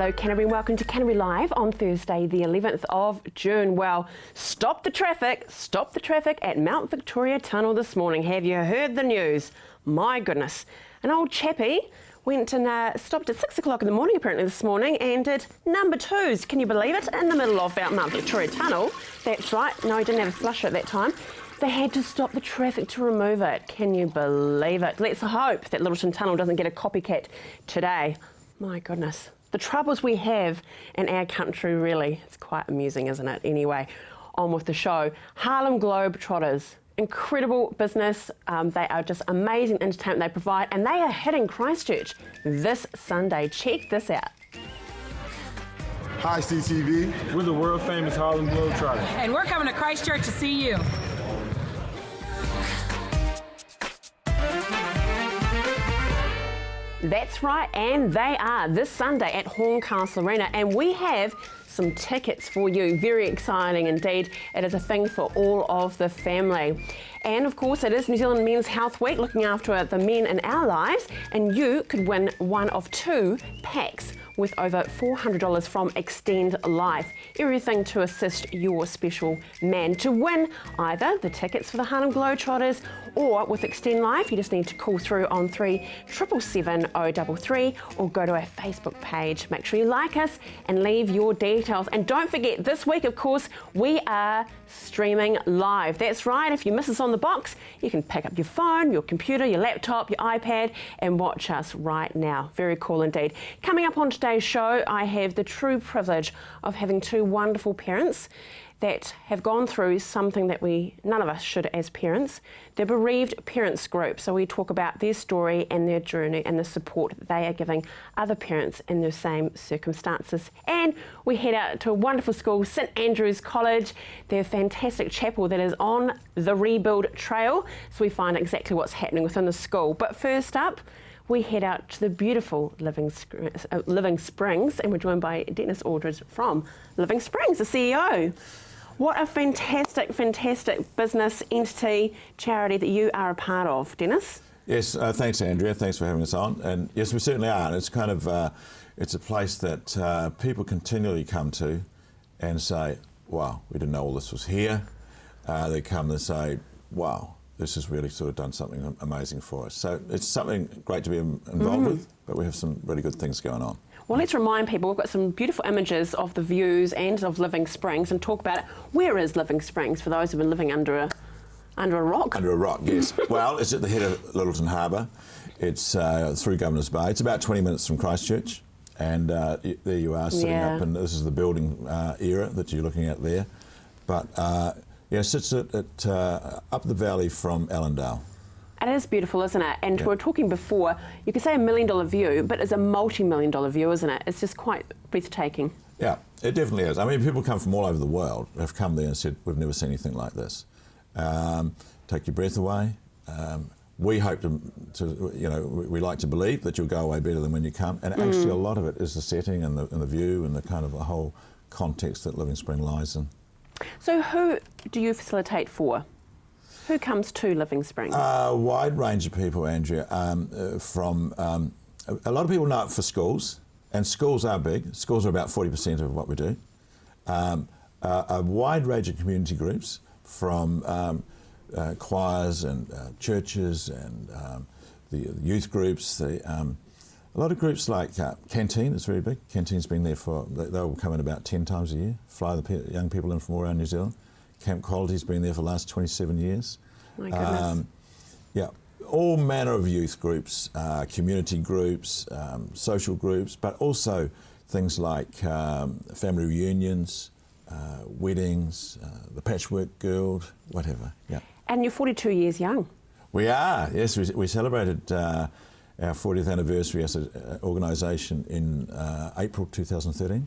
Hello Canterbury, welcome to Canterbury Live on Thursday the 11th of June. Well, stop the traffic at Mount Victoria Tunnel this morning. Have you heard the news? My goodness, an old chappie went and stopped at 6 o'clock in the morning apparently this morning and did number twos, can you believe it, in the middle of Mount Victoria Tunnel. That's right, no, he didn't have a flusher at that time. They had to stop the traffic to remove it. Can you believe it? Let's hope that Littleton Tunnel doesn't get a copycat today. My goodness. The troubles we have in our country, really, it's quite amusing, isn't it? Anyway, on with the show. Harlem Globetrotters, incredible business. They are just amazing entertainment they provide, and they are hitting Christchurch this Sunday. Check this out. Hi, CTV. We're the world famous Harlem Globetrotters. And we're coming to Christchurch to see you. That's right, and they are this Sunday at Horncastle Arena, and we have some tickets for you. Very exciting indeed. It is a thing for all of the family. And of course, it is New Zealand Men's Health Week, looking after the men in our lives, and you could win one of 2 packs with over $400 from Extend Life. Everything to assist your special man. To win either the tickets for the Harlem Globetrotters or with Extend Life, you just need to call through on 3777 033 or go to our Facebook page. Make sure you like us and leave your details. And don't forget, this week, of course, we are streaming live. That's right, if you miss us on the box, you can pick up your phone, your computer, your laptop, your iPad and watch us right now. Very cool indeed. Coming up on today's show, I have the true privilege of having 2 wonderful parents that have gone through something that none of us should as parents, the bereaved parents group. So we talk about their story and their journey and the support that they are giving other parents in their same circumstances. And we head out to a wonderful school, St Andrew's College, their fantastic chapel that is on the rebuild trail. So we find exactly what's happening within the school. But first up, we head out to the beautiful Living Springs, and we're joined by Dennis Aldridge from Living Springs, the CEO. What a fantastic, fantastic business entity, charity that you are a part of, Dennis. Yes, thanks, Andrea. Thanks for having us on. And yes, we certainly are. And it's kind of, it's a place that people continually come to and say, wow, we didn't know all this was here. They come and say, wow, this has really sort of done something amazing for us. So it's something great to be involved with, but we have some really good things going on. Well, let's remind people, we've got some beautiful images of the views and of Living Springs and talk about it. Where is Living Springs for those who've been living under a rock? Under a rock, yes. Well, it's at the head of Littleton Harbour. It's through Governor's Bay. It's about 20 minutes from Christchurch. And there you are sitting up, and this is the building era that you're looking at there. But it sits at up the valley from Allendale. It is beautiful, isn't it? And we were talking before, you could say $1 million view, but it's a multi-million dollar view, isn't it? It's just quite breathtaking. Yeah, it definitely is. I mean, people come from all over the world, have come there and said, we've never seen anything like this. Take your breath away. We hope to, we like to believe that you'll go away better than when you come. And actually a lot of it is the setting and the view and the kind of the whole context that Living Spring lies in. So who do you facilitate for? Who comes to Living Springs? A wide range of people, Andrea. From a lot of people know it for schools, and schools are big. Schools are about 40% of what we do. A wide range of community groups, from choirs and churches and the youth groups. A lot of groups like Canteen is very big. Canteen's been there they'll come in about 10 times a year, fly the young people in from all around New Zealand. Camp Quality's been there for the last 27 years. My goodness. All manner of youth groups, community groups, social groups, but also things like family reunions, weddings, the Patchwork Guild, whatever. Yeah. And you're 42 years young. We are, yes. We celebrated our 40th anniversary as an organisation in April 2013,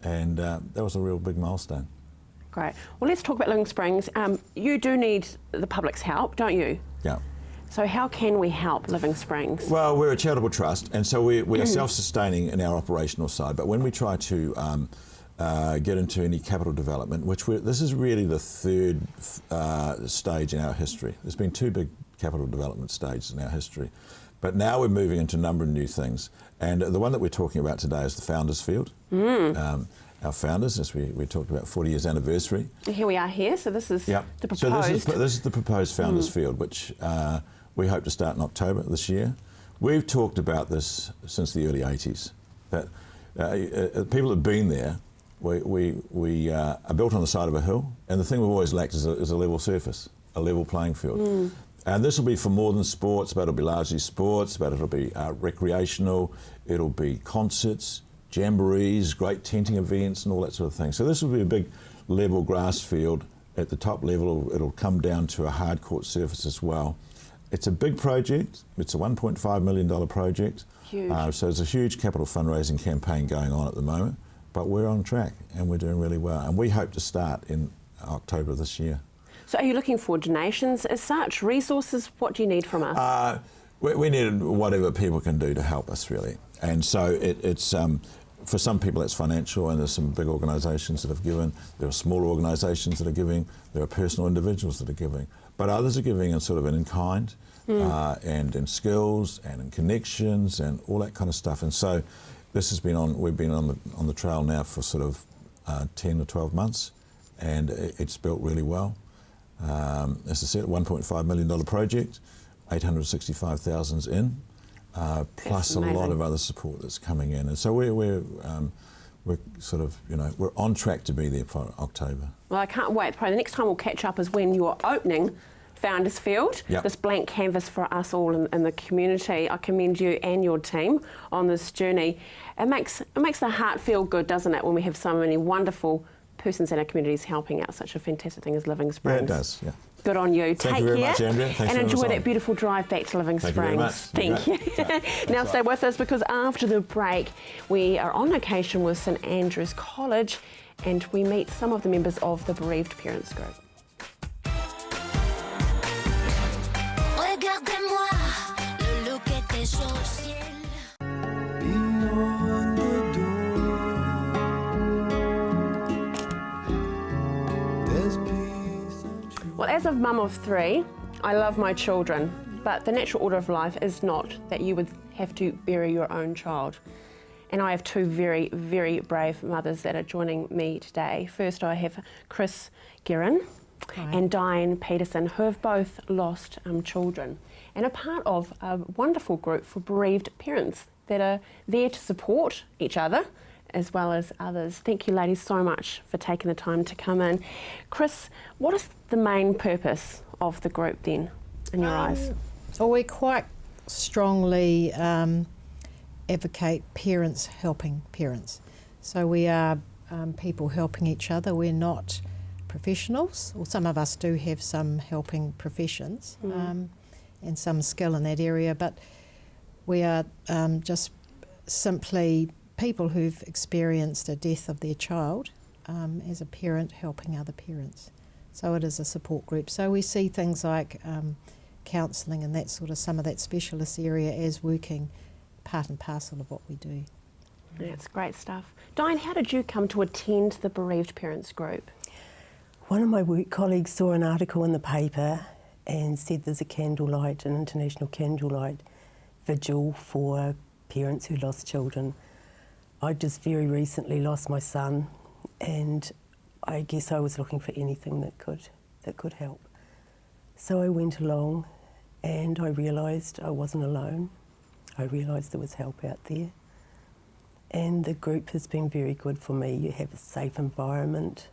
and that was a real big milestone. Great. Well, let's talk about Living Springs. You do need the public's help, don't you? Yeah. So how can we help Living Springs? Well, we're a charitable trust, and so we are self-sustaining in our operational side. But when we try to get into any capital development, this is really the 3rd stage in our history. There's been 2 big capital development stages in our history. But now we're moving into a number of new things. And the one that we're talking about today is the Founders Field. Our founders, as we talked about, 40 years anniversary. And here we are here, so this is the proposed. So this is the proposed Founders Field, which we hope to start in October this year. We've talked about this since the early 80s. That people have been there. We are built on the side of a hill, and the thing we've always lacked is a level surface, a level playing field. And this will be for more than sports, but it'll be largely sports, but it'll be recreational, it'll be concerts, jamborees, great tenting events and all that sort of thing. So this will be a big level grass field. At the top level, it'll come down to a hard court surface as well. It's a big project. It's a $1.5 million project. Huge. So it's a huge capital fundraising campaign going on at the moment, but we're on track and we're doing really well. And we hope to start in October this year. So are you looking for donations as such, resources? What do you need from us? We need whatever people can do to help us, really. And so it's for some people it's financial, and there's some big organisations that have given. There are smaller organisations that are giving. There are personal individuals that are giving. But others are giving in sort of in kind, and in skills and in connections and all that kind of stuff. And so this has been we've been on the trail now for sort of 10 or 12 months, and it's built really well. As I said, $1.5 million project, 865,000's in, plus a lot of other support that's coming in. And so we're sort of, we're on track to be there for October. Well, I can't wait. Probably the next time we'll catch up is when you're opening Founders Field, this blank canvas for us all in the community. I commend you and your team on this journey. It makes the heart feel good, doesn't it, when we have so many wonderful persons in our communities helping out such a fantastic thing as Living Springs. Yeah, it does, yeah. Good on you. Thank you very much, Andrea. Thanks and for enjoy that beautiful drive back to Living Springs. Thank you very much. Thank you. Now stay with us, because after the break we are on location with St Andrew's College and we meet some of the members of the bereaved parents group. Regardez-moi, le look était sur le ciel. Well, as a mum of 3, I love my children, but the natural order of life is not that you would have to bury your own child. And I have 2 very, very brave mothers that are joining me today. First, I have Chris Guerin and Diane Peterson, who have both lost children and are part of a wonderful group for bereaved parents that are there to support each other as well as others. Thank you, ladies, so much for taking the time to come in. Chris, what is the main purpose of the group then, in your eyes? Well, we quite strongly advocate parents helping parents. So we are people helping each other. We're not professionals, or some of us do have some helping professions and some skill in that area, but we are just simply people who've experienced a death of their child as a parent helping other parents. So it is a support group. So we see things like counselling and that sort of, some of that specialist area as working part and parcel of what we do. That's great stuff. Diane, how did you come to attend the bereaved parents group? One of my work colleagues saw an article in the paper and said there's a candlelight, an international candlelight vigil for parents who lost children. I just very recently lost my son, and I guess I was looking for anything that could help. So I went along and I realised I wasn't alone. I realised there was help out there. And the group has been very good for me. You have a safe environment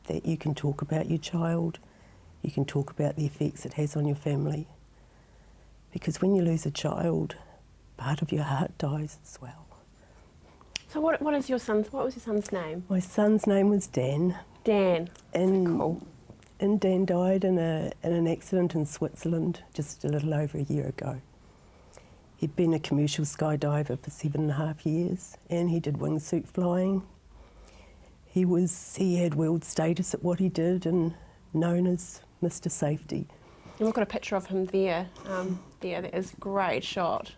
that you can talk about your child, you can talk about the effects it has on your family. Because when you lose a child, part of your heart dies as well. So what was your son's name? My son's name was Dan. Dan. And, cool. And Dan died in an accident in Switzerland just a little over a year ago. He'd been a commercial skydiver for 7.5 years, and he did wingsuit flying. He had world status at what he did and known as Mr. Safety. And we've got a picture of him there. That is a great shot.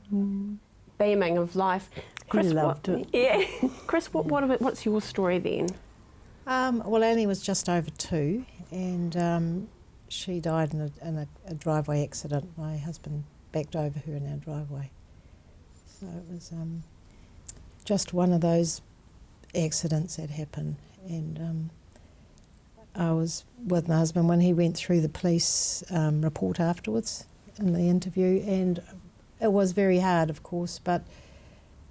Beaming of life. Chris, he loved it. Yeah. Chris, what's your story then? Well, Annie was just over 2, and she died in a driveway accident. My husband backed over her in our driveway. So it was just one of those accidents that happen. And I was with my husband when he went through the police report afterwards in the interview, and it was very hard, of course, but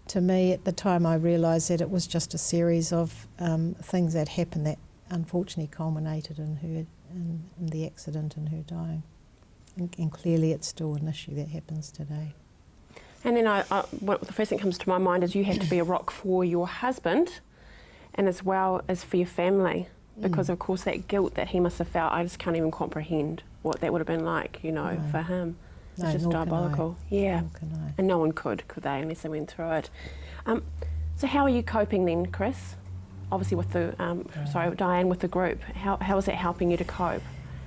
to me at the time I realised that it was just a series of things that happened that unfortunately culminated in her, in the accident and her dying. And clearly it's still an issue that happens today. And then the first thing that comes to my mind is you have to be a rock for your husband and as well as for your family, because of course that guilt that he must have felt, I just can't even comprehend what that would have been like, you know, for him. It's No, just nor can diabolical. I. Yeah. Nor can I. And no one could they, unless they went through it. So how are you coping then, Chris? Obviously with the, Diane, with the group. How is it helping you to cope?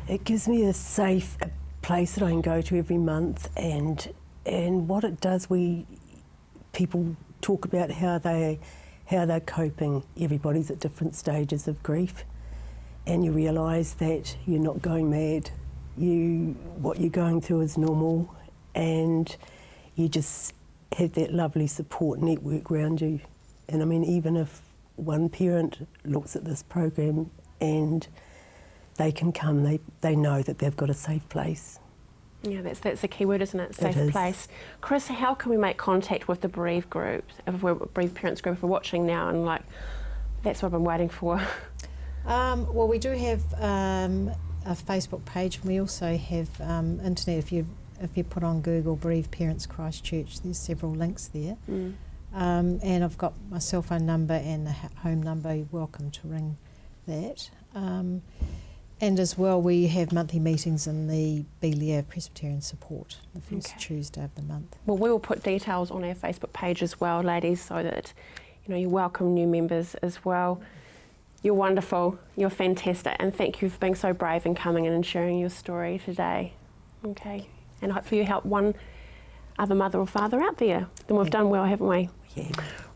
It gives me a safe place that I can go to every month, and what it does, people talk about how they're coping. Everybody's at different stages of grief, and you realise that you're not going mad. What you're going through is normal, and you just have that lovely support network around you. And I mean, even if one parent looks at this program and they can come, they know that they've got a safe place. Yeah, that's the key word, isn't it? Safe It is. place. Chris, how can we make contact with the bereaved group, if we're bereaved parents group, if we're watching now and like, that's what I've been waiting for? Well, we do have a Facebook page, and we also have internet. If you put on Google Bereaved Parents Christchurch, there's several links there. And I've got my cell phone number and the home number. You're welcome to ring that. And as well, we have monthly meetings in the Belair Presbyterian Support, the first Tuesday of the month. Well, we will put details on our Facebook page as well, ladies, so that you welcome new members as well. You're wonderful, you're fantastic, and thank you for being so brave and coming in and sharing your story today. Okay, and hopefully you help one other mother or father out there. Then we've done well, haven't we? Yeah.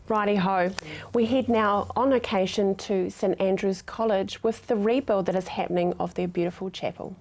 Righty-ho. We head now on occasion to St Andrew's College with the rebuild that is happening of their beautiful chapel.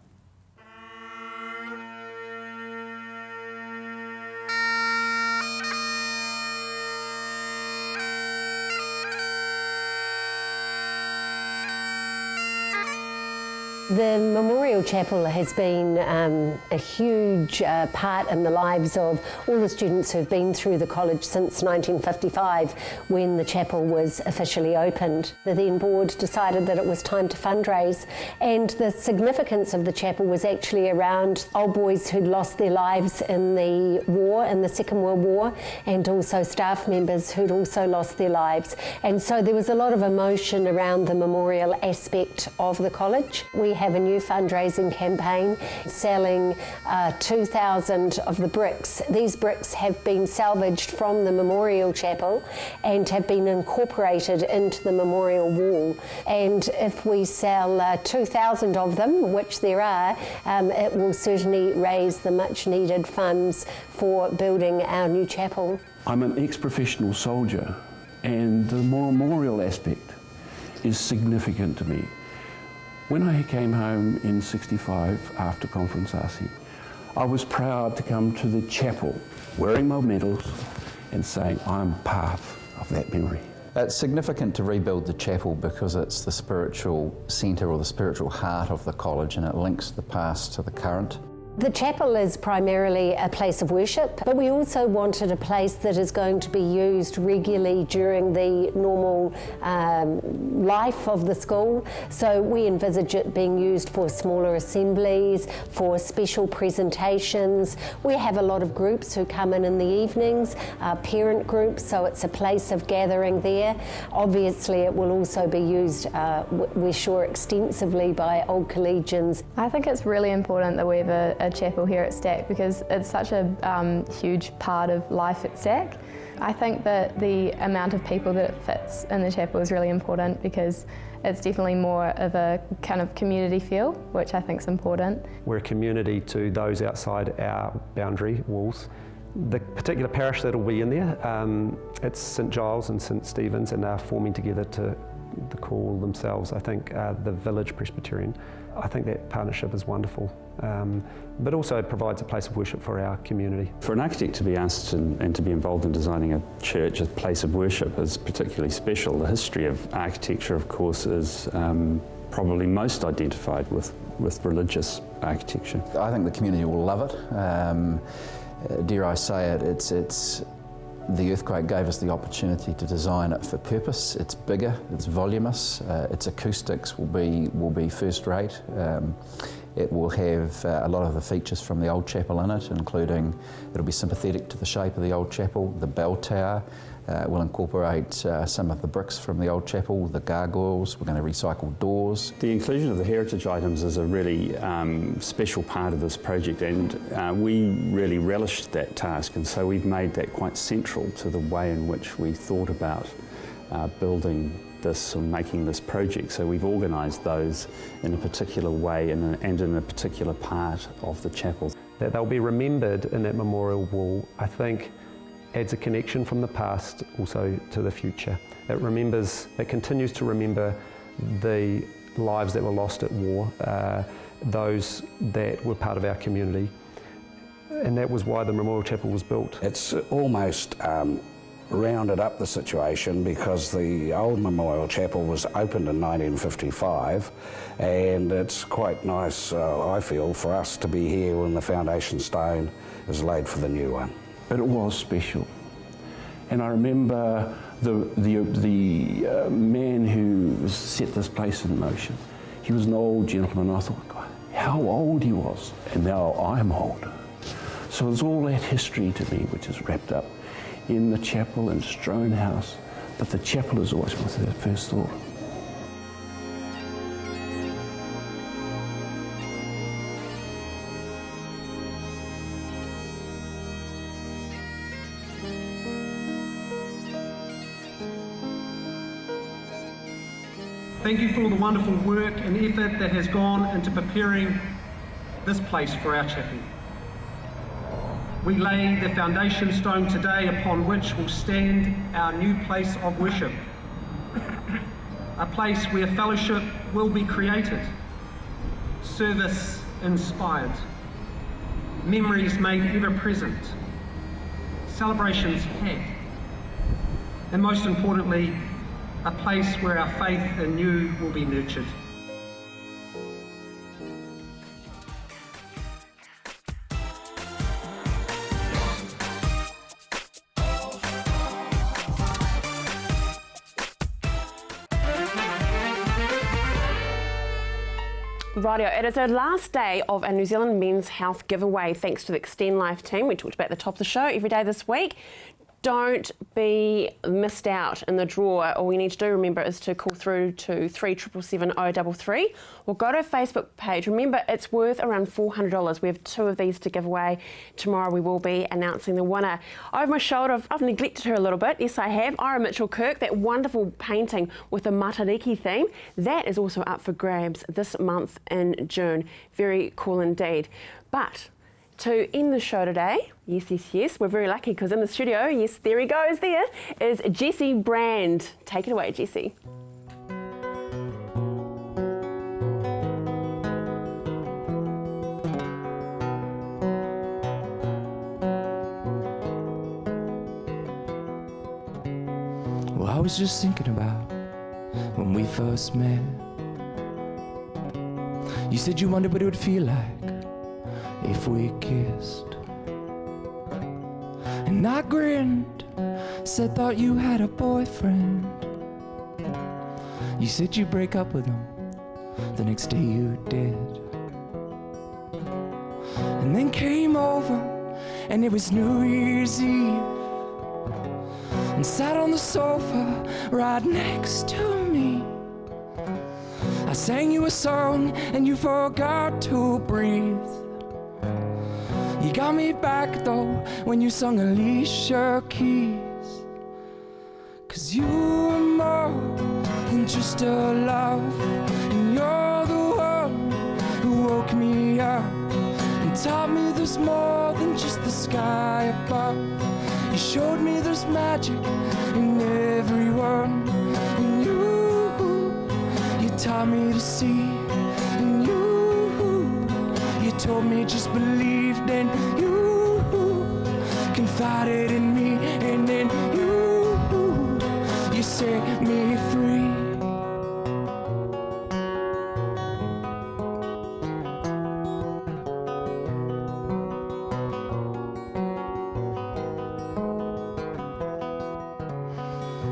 The Memorial Chapel has been a huge part in the lives of all the students who've been through the college since 1955, when the chapel was officially opened. The then board decided that it was time to fundraise, and the significance of the chapel was actually around old boys who'd lost their lives in the war, in the Second World War, and also staff members who'd also lost their lives. And so there was a lot of emotion around the memorial aspect of the college. We have a new fundraising campaign selling 2,000 of the bricks. These bricks have been salvaged from the Memorial Chapel and have been incorporated into the memorial wall. And if we sell 2,000 of them, which there are, it will certainly raise the much needed funds for building our new chapel. I'm an ex-professional soldier, and the memorial aspect is significant to me. When I came home in '65 after Conference RC, I was proud to come to the chapel wearing my medals and saying I'm part of that memory. It's significant to rebuild the chapel because it's the spiritual centre or the spiritual heart of the college, and it links the past to the current. The chapel is primarily a place of worship, but we also wanted a place that is going to be used regularly during the normal life of the school. So we envisage it being used for smaller assemblies, for special presentations. We have a lot of groups who come in the evenings, parent groups, so it's a place of gathering there. Obviously it will also be used, we're sure, extensively by old collegians. I think it's really important that we have a chapel here at Stack because it's such a huge part of life at Stack. I think that the amount of people that it fits in the chapel is really important because it's definitely more of a kind of community feel, which I think is important. We're a community to those outside our boundary walls. The particular parish that will be in there, it's St Giles and St Stephen's, and they're forming together to the call themselves, I think, are the Village Presbyterian. I think that partnership is wonderful, but also it provides a place of worship for our community. For an architect to be asked and to be involved in designing a church, a place of worship, is particularly special. The history of architecture, of course, is probably most identified with religious architecture. I think the community will love it. Dare I say it, it's the earthquake gave us the opportunity to design it for purpose. It's bigger, it's voluminous, its acoustics will be first rate. It will have a lot of the features from the old chapel in it, including it'll be sympathetic to the shape of the old chapel. The bell tower will incorporate some of the bricks from the old chapel, the gargoyles. We're going to recycle doors. The inclusion of the heritage items is a really special part of this project, and we really relished that task, and so we've made that quite central to the way in which we thought about building this or making this project. So we've organised those in a particular way and in a particular part of the chapel. That they'll be remembered in that memorial wall, I think, adds a connection from the past also to the future. It continues to remember the lives that were lost at war, those that were part of our community, and that was why the Memorial Chapel was built. It's almost rounded up the situation, because the old Memorial Chapel was opened in 1955, and it's quite nice, I feel, for us to be here when the foundation stone is laid for the new one. But it was special, and I remember the man who set this place in motion. He was an old gentleman, and I thought, God, how old he was, and now I'm old. So there's all that history to me which is wrapped up in the chapel and Strone House, but the chapel is always my first thought. Thank you for all the wonderful work and effort that has gone into preparing this place for our chapel. We lay the foundation stone today upon which will stand our new place of worship, a place where fellowship will be created, service inspired, memories made ever present, celebrations had, and most importantly, a place where our faith in you will be nurtured. Rightio, it is our last day of our New Zealand Men's Health giveaway thanks to the Extend Life team. We talked about at the top of the show every day this week. Don't be missed out in the draw. All you need to do, remember, is to call through to 3770 033 or go to our Facebook page. Remember, it's worth around $400. We have 2 of these to give away. Tomorrow we will be announcing the winner. Over my shoulder, I've neglected her a little bit. Yes, I have. Ira Mitchell-Kirk, that wonderful painting with the Matariki theme, that is also up for grabs this month in June. Very cool indeed. But to end the show today, yes, we're very lucky because in the studio, yes, there he goes, there is Jesse Brand. Take it away, Jesse. Well, I was just thinking about when we first met. You said you wondered what it would feel like if we kissed. And I grinned, said thought you had a boyfriend. You said you'd break up with him, the next day you did. And then came over, and it was New Year's Eve, and sat on the sofa right next to me. I sang you a song, and you forgot to breathe. You got me back though when you sung Alicia Keys. 'Cause you were more than just a love, and you're the one who woke me up and taught me there's more than just the sky above. You showed me there's magic in everyone, and you taught me to see. And you told me just believed, and you confided in me, and then you set me free.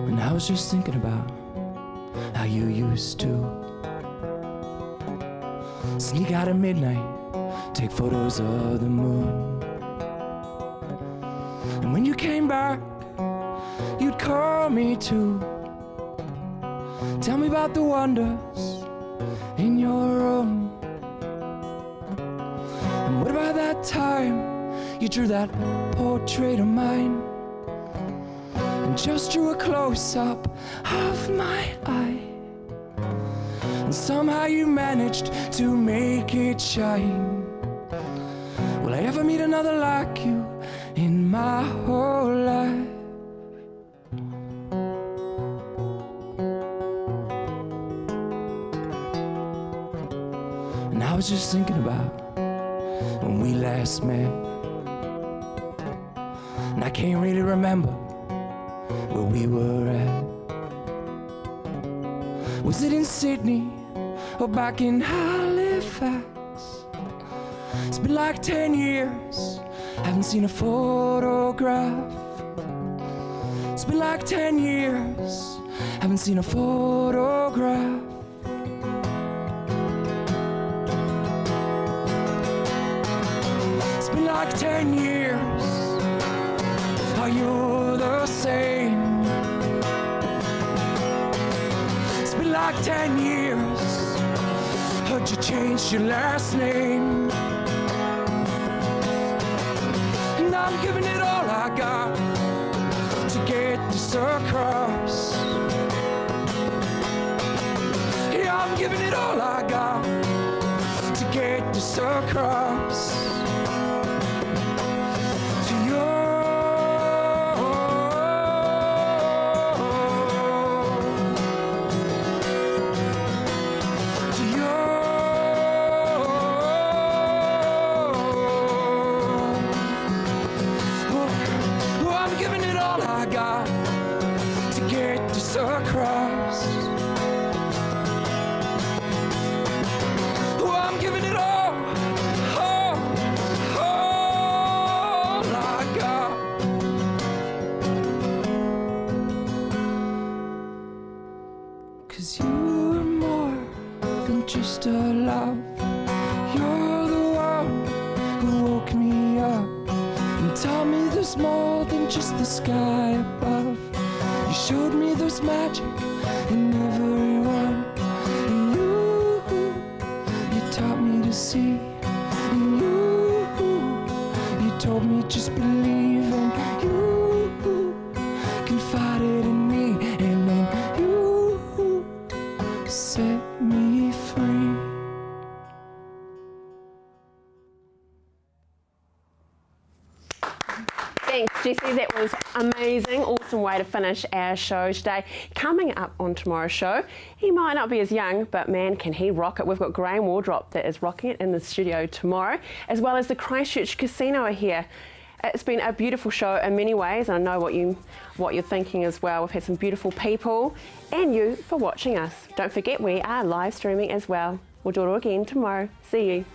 And I was just thinking about how you used to sneak out at midnight, take photos of the moon. And when you came back, you'd call me too. Tell me about the wonders in your room. And what about that time you drew that portrait of mine and just drew a close-up of my eye? And somehow you managed to make it shine. Will I ever meet another like you in my whole life? And I was just thinking about when we last met, and I can't really remember where we were at. Was it in Sydney or back in Halifax? It's been like 10 years, haven't seen a photograph. It's been like 10 years, haven't seen a photograph. It's been like 10 years, are you the same? It's been like 10 years, heard you changed your last name. And I'm giving it all I got to get this across. Yeah, I'm giving it all I got to get this across. To you. Across. Oh, I'm giving it all I got. 'Cause you're more than just a love. You're the one who woke me up and taught me there's more than just the sky above. You showed me there's magic in everyone, and you taught me to see, and you told me just believe, and you confided in me, and then you set me free. Thanks, Jessie. That was amazing. Awesome way to finish our show today. Coming up on tomorrow's show, he might not be as young, but man, can he rock it. We've got Graham Wardrop that is rocking it in the studio tomorrow, as well as the Christchurch Casino are here. It's been a beautiful show in many ways, and I know what you're thinking as well. We've had some beautiful people, and you for watching us. Don't forget, we are live streaming as well. We'll do it all again tomorrow. See you.